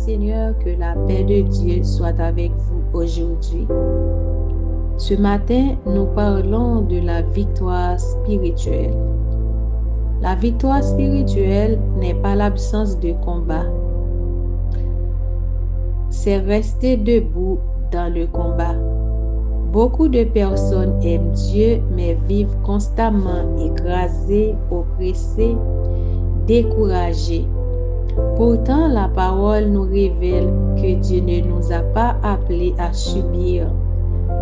Seigneur, que la paix de Dieu soit avec vous aujourd'hui. Ce matin, nous parlons de la victoire spirituelle. La victoire spirituelle n'est pas l'absence de combat. C'est rester debout dans le combat. Beaucoup de personnes aiment Dieu, mais vivent constamment écrasées, oppressées, découragées. Pourtant, la parole nous révèle que Dieu ne nous a pas appelés à subir,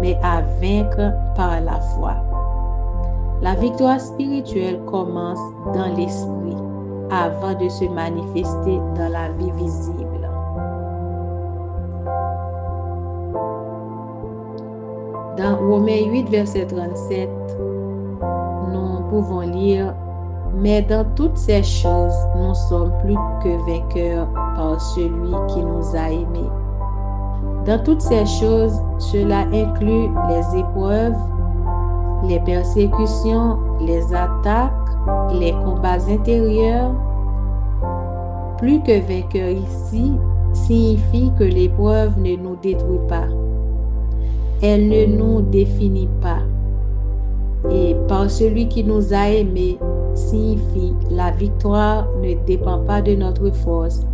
mais à vaincre par la foi. La victoire spirituelle commence dans l'esprit avant de se manifester dans la vie visible. Dans Romains 8, verset 37, nous pouvons lire « Mais dans toutes ces choses, nous sommes plus que vainqueurs par celui qui nous a aimés. » Dans toutes ces choses, cela inclut les épreuves, les persécutions, les attaques, les combats intérieurs. Plus que vainqueur ici signifie que l'épreuve ne nous détruit pas. Elle ne nous définit pas. Et par celui qui nous a aimés signifie la victoire ne dépend pas de notre force,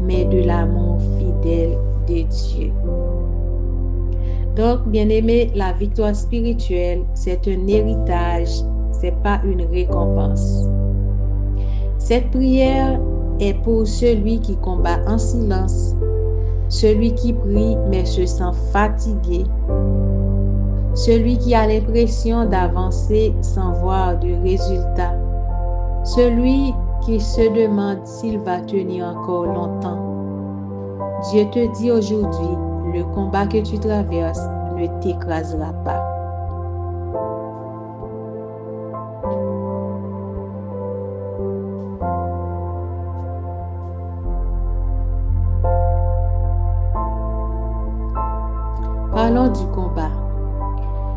mais de l'amour fidèle de Dieu. Donc, bien-aimés, la victoire spirituelle, c'est un héritage, c'est pas une récompense. Cette prière est pour celui qui combat en silence, celui qui prie mais se sent fatigué, celui qui a l'impression d'avancer sans voir de résultat, celui qui se demande s'il va tenir encore longtemps. Dieu te dit aujourd'hui, le combat que tu traverses ne t'écrasera pas. Parlons du combat.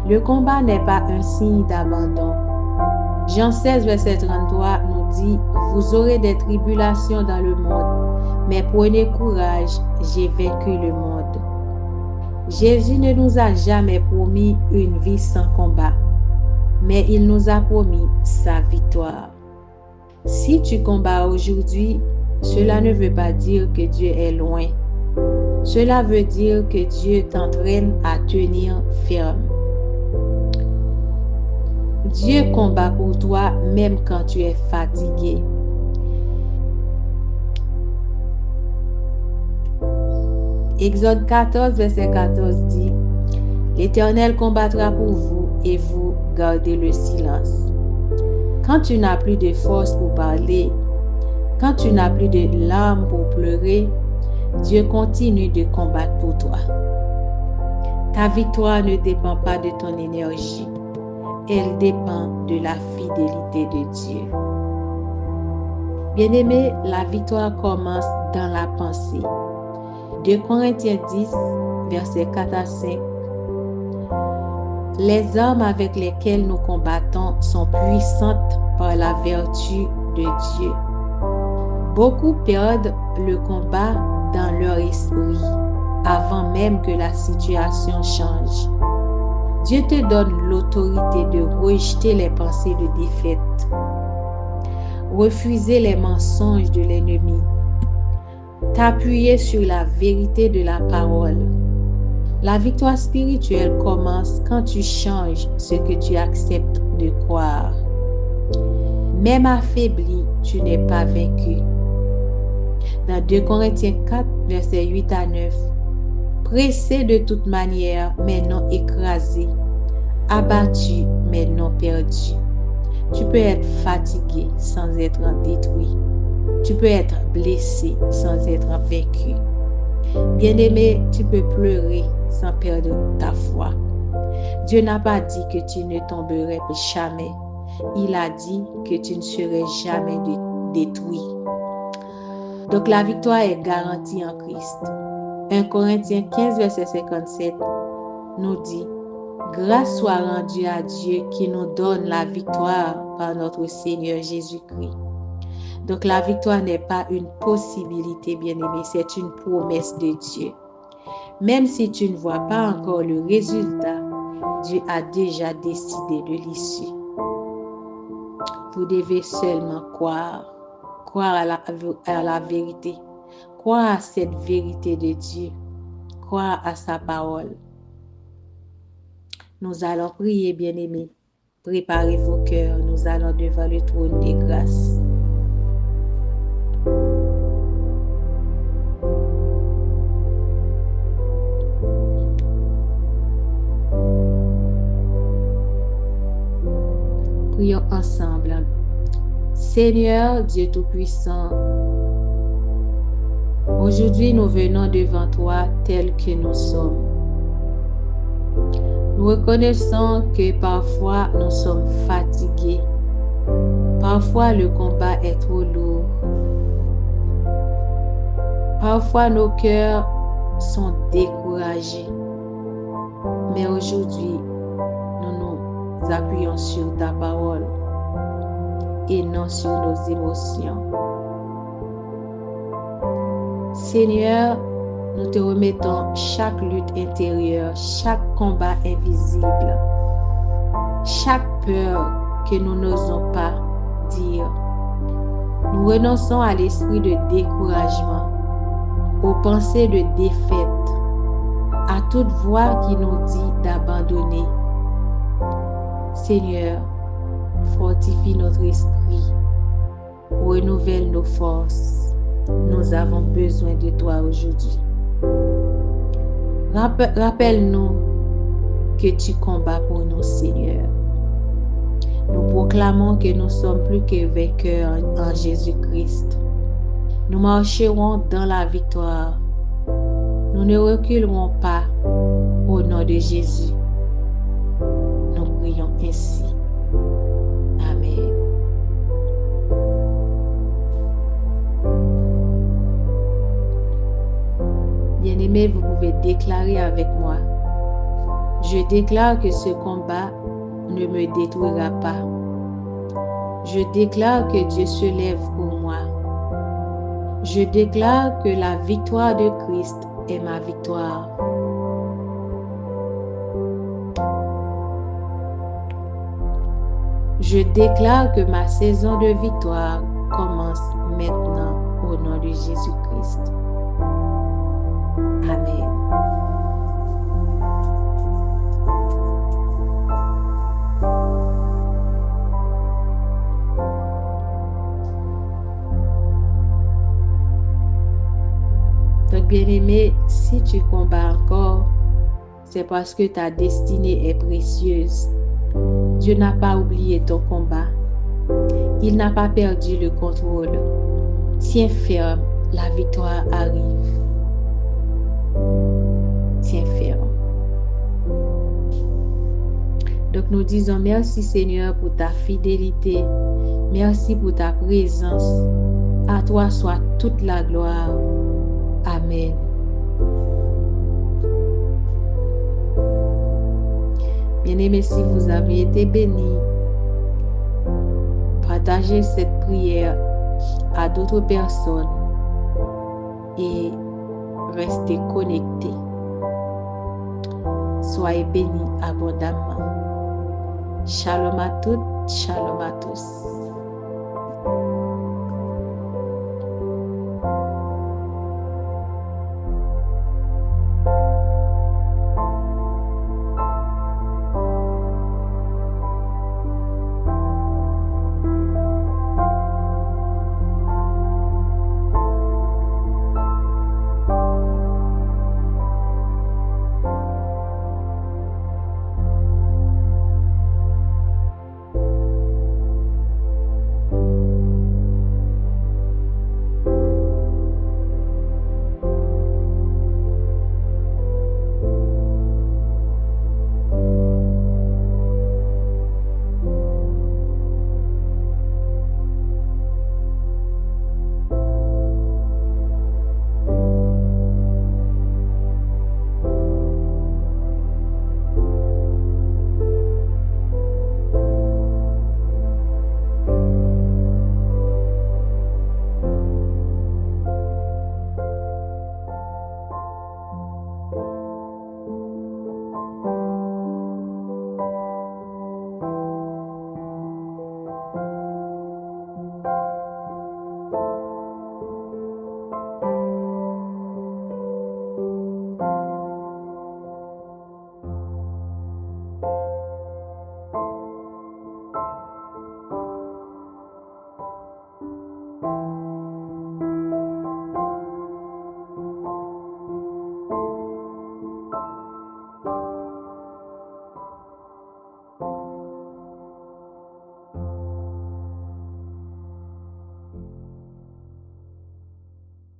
Le combat n'est pas un signe d'abandon. Jean 16, verset 33 nous dit « Vous aurez des tribulations dans le monde, mais prenez courage, j'ai vaincu le monde. » Jésus ne nous a jamais promis une vie sans combat, mais il nous a promis sa victoire. Si tu combats aujourd'hui, cela ne veut pas dire que Dieu est loin. Cela veut dire que Dieu t'entraîne à tenir ferme. Dieu combat pour toi même quand tu es fatigué. Exode 14, verset 14 dit « L'Éternel combattra pour vous et vous gardez le silence. » Quand tu n'as plus de force pour parler, quand tu n'as plus de larmes pour pleurer, Dieu continue de combattre pour toi. Ta victoire ne dépend pas de ton énergie. Elle dépend de la fidélité de Dieu. Bien-aimé, la victoire commence dans la pensée. 2 Corinthiens 10, versets 4 à 5. Les armes avec lesquelles nous combattons sont puissantes par la vertu de Dieu. Beaucoup perdent le combat dans leur esprit avant même que la situation change. Dieu te donne l'autorité de rejeter les pensées de défaite, refuser les mensonges de l'ennemi, t'appuyer sur la vérité de la parole. La victoire spirituelle commence quand tu changes ce que tu acceptes de croire. Même affaibli, tu n'es pas vaincu. Dans 2 Corinthiens 4, versets 8 à 9, pressé de toute manière, mais non écrasé, abattu, mais non perdu. Tu peux être fatigué sans être détruit. Tu peux être blessé sans être vaincu. Bien-aimé, tu peux pleurer sans perdre ta foi. Dieu n'a pas dit que tu ne tomberais jamais. Il a dit que tu ne serais jamais détruit. Donc la victoire est garantie en Christ. 1 Corinthiens 15, verset 57 nous dit « Grâce soit rendue à Dieu qui nous donne la victoire par notre Seigneur Jésus-Christ. » Donc la victoire n'est pas une possibilité, bien-aimé, c'est une promesse de Dieu. Même si tu ne vois pas encore le résultat, Dieu a déjà décidé de l'issue. Vous devez seulement croire à la vérité, croire à cette vérité de Dieu, croire à sa parole. Nous allons prier, bien-aimés. Préparez vos cœurs, nous allons devant le trône des grâces. Prions ensemble. Seigneur Dieu Tout-Puissant, aujourd'hui nous venons devant toi tels que nous sommes. Nous reconnaissons que parfois nous sommes fatigués. Parfois le combat est trop lourd. Parfois nos cœurs sont découragés. Mais aujourd'hui, nous nous appuyons sur ta parole et non sur nos émotions. Seigneur, nous te remettons chaque lutte intérieure, chaque combat invisible, chaque peur que nous n'osons pas dire. Nous renonçons à l'esprit de découragement, aux pensées de défaite, à toute voix qui nous dit d'abandonner. Seigneur, fortifie notre esprit, renouvelle nos forces. Nous avons besoin de toi aujourd'hui. Rappelle-nous que tu combats pour nous, Seigneur. Nous proclamons que nous sommes plus que vainqueurs en Jésus-Christ. Nous marcherons dans la victoire. Nous ne reculerons pas au nom de Jésus. Nous prions ainsi. Amen. Bien-aimés, vous pouvez déclarer avec moi. Je déclare que ce combat ne me détruira pas. Je déclare que Dieu se lève pour moi. Je déclare que la victoire de Christ est ma victoire. Je déclare que ma saison de victoire commence maintenant au nom de Jésus-Christ. Amen. Donc, bien-aimé, si tu combats encore, c'est parce que ta destinée est précieuse. Dieu n'a pas oublié ton combat. Il n'a pas perdu le contrôle. Tiens ferme, la victoire arrive. Tiens ferme. Donc nous disons merci Seigneur pour ta fidélité. Merci pour ta présence. À toi soit toute la gloire. Amen. Bien-aimés, si vous avez été bénis, partagez cette prière à d'autres personnes et restez connectés. Soyez bénis abondamment. Shalom à toutes, shalom à tous.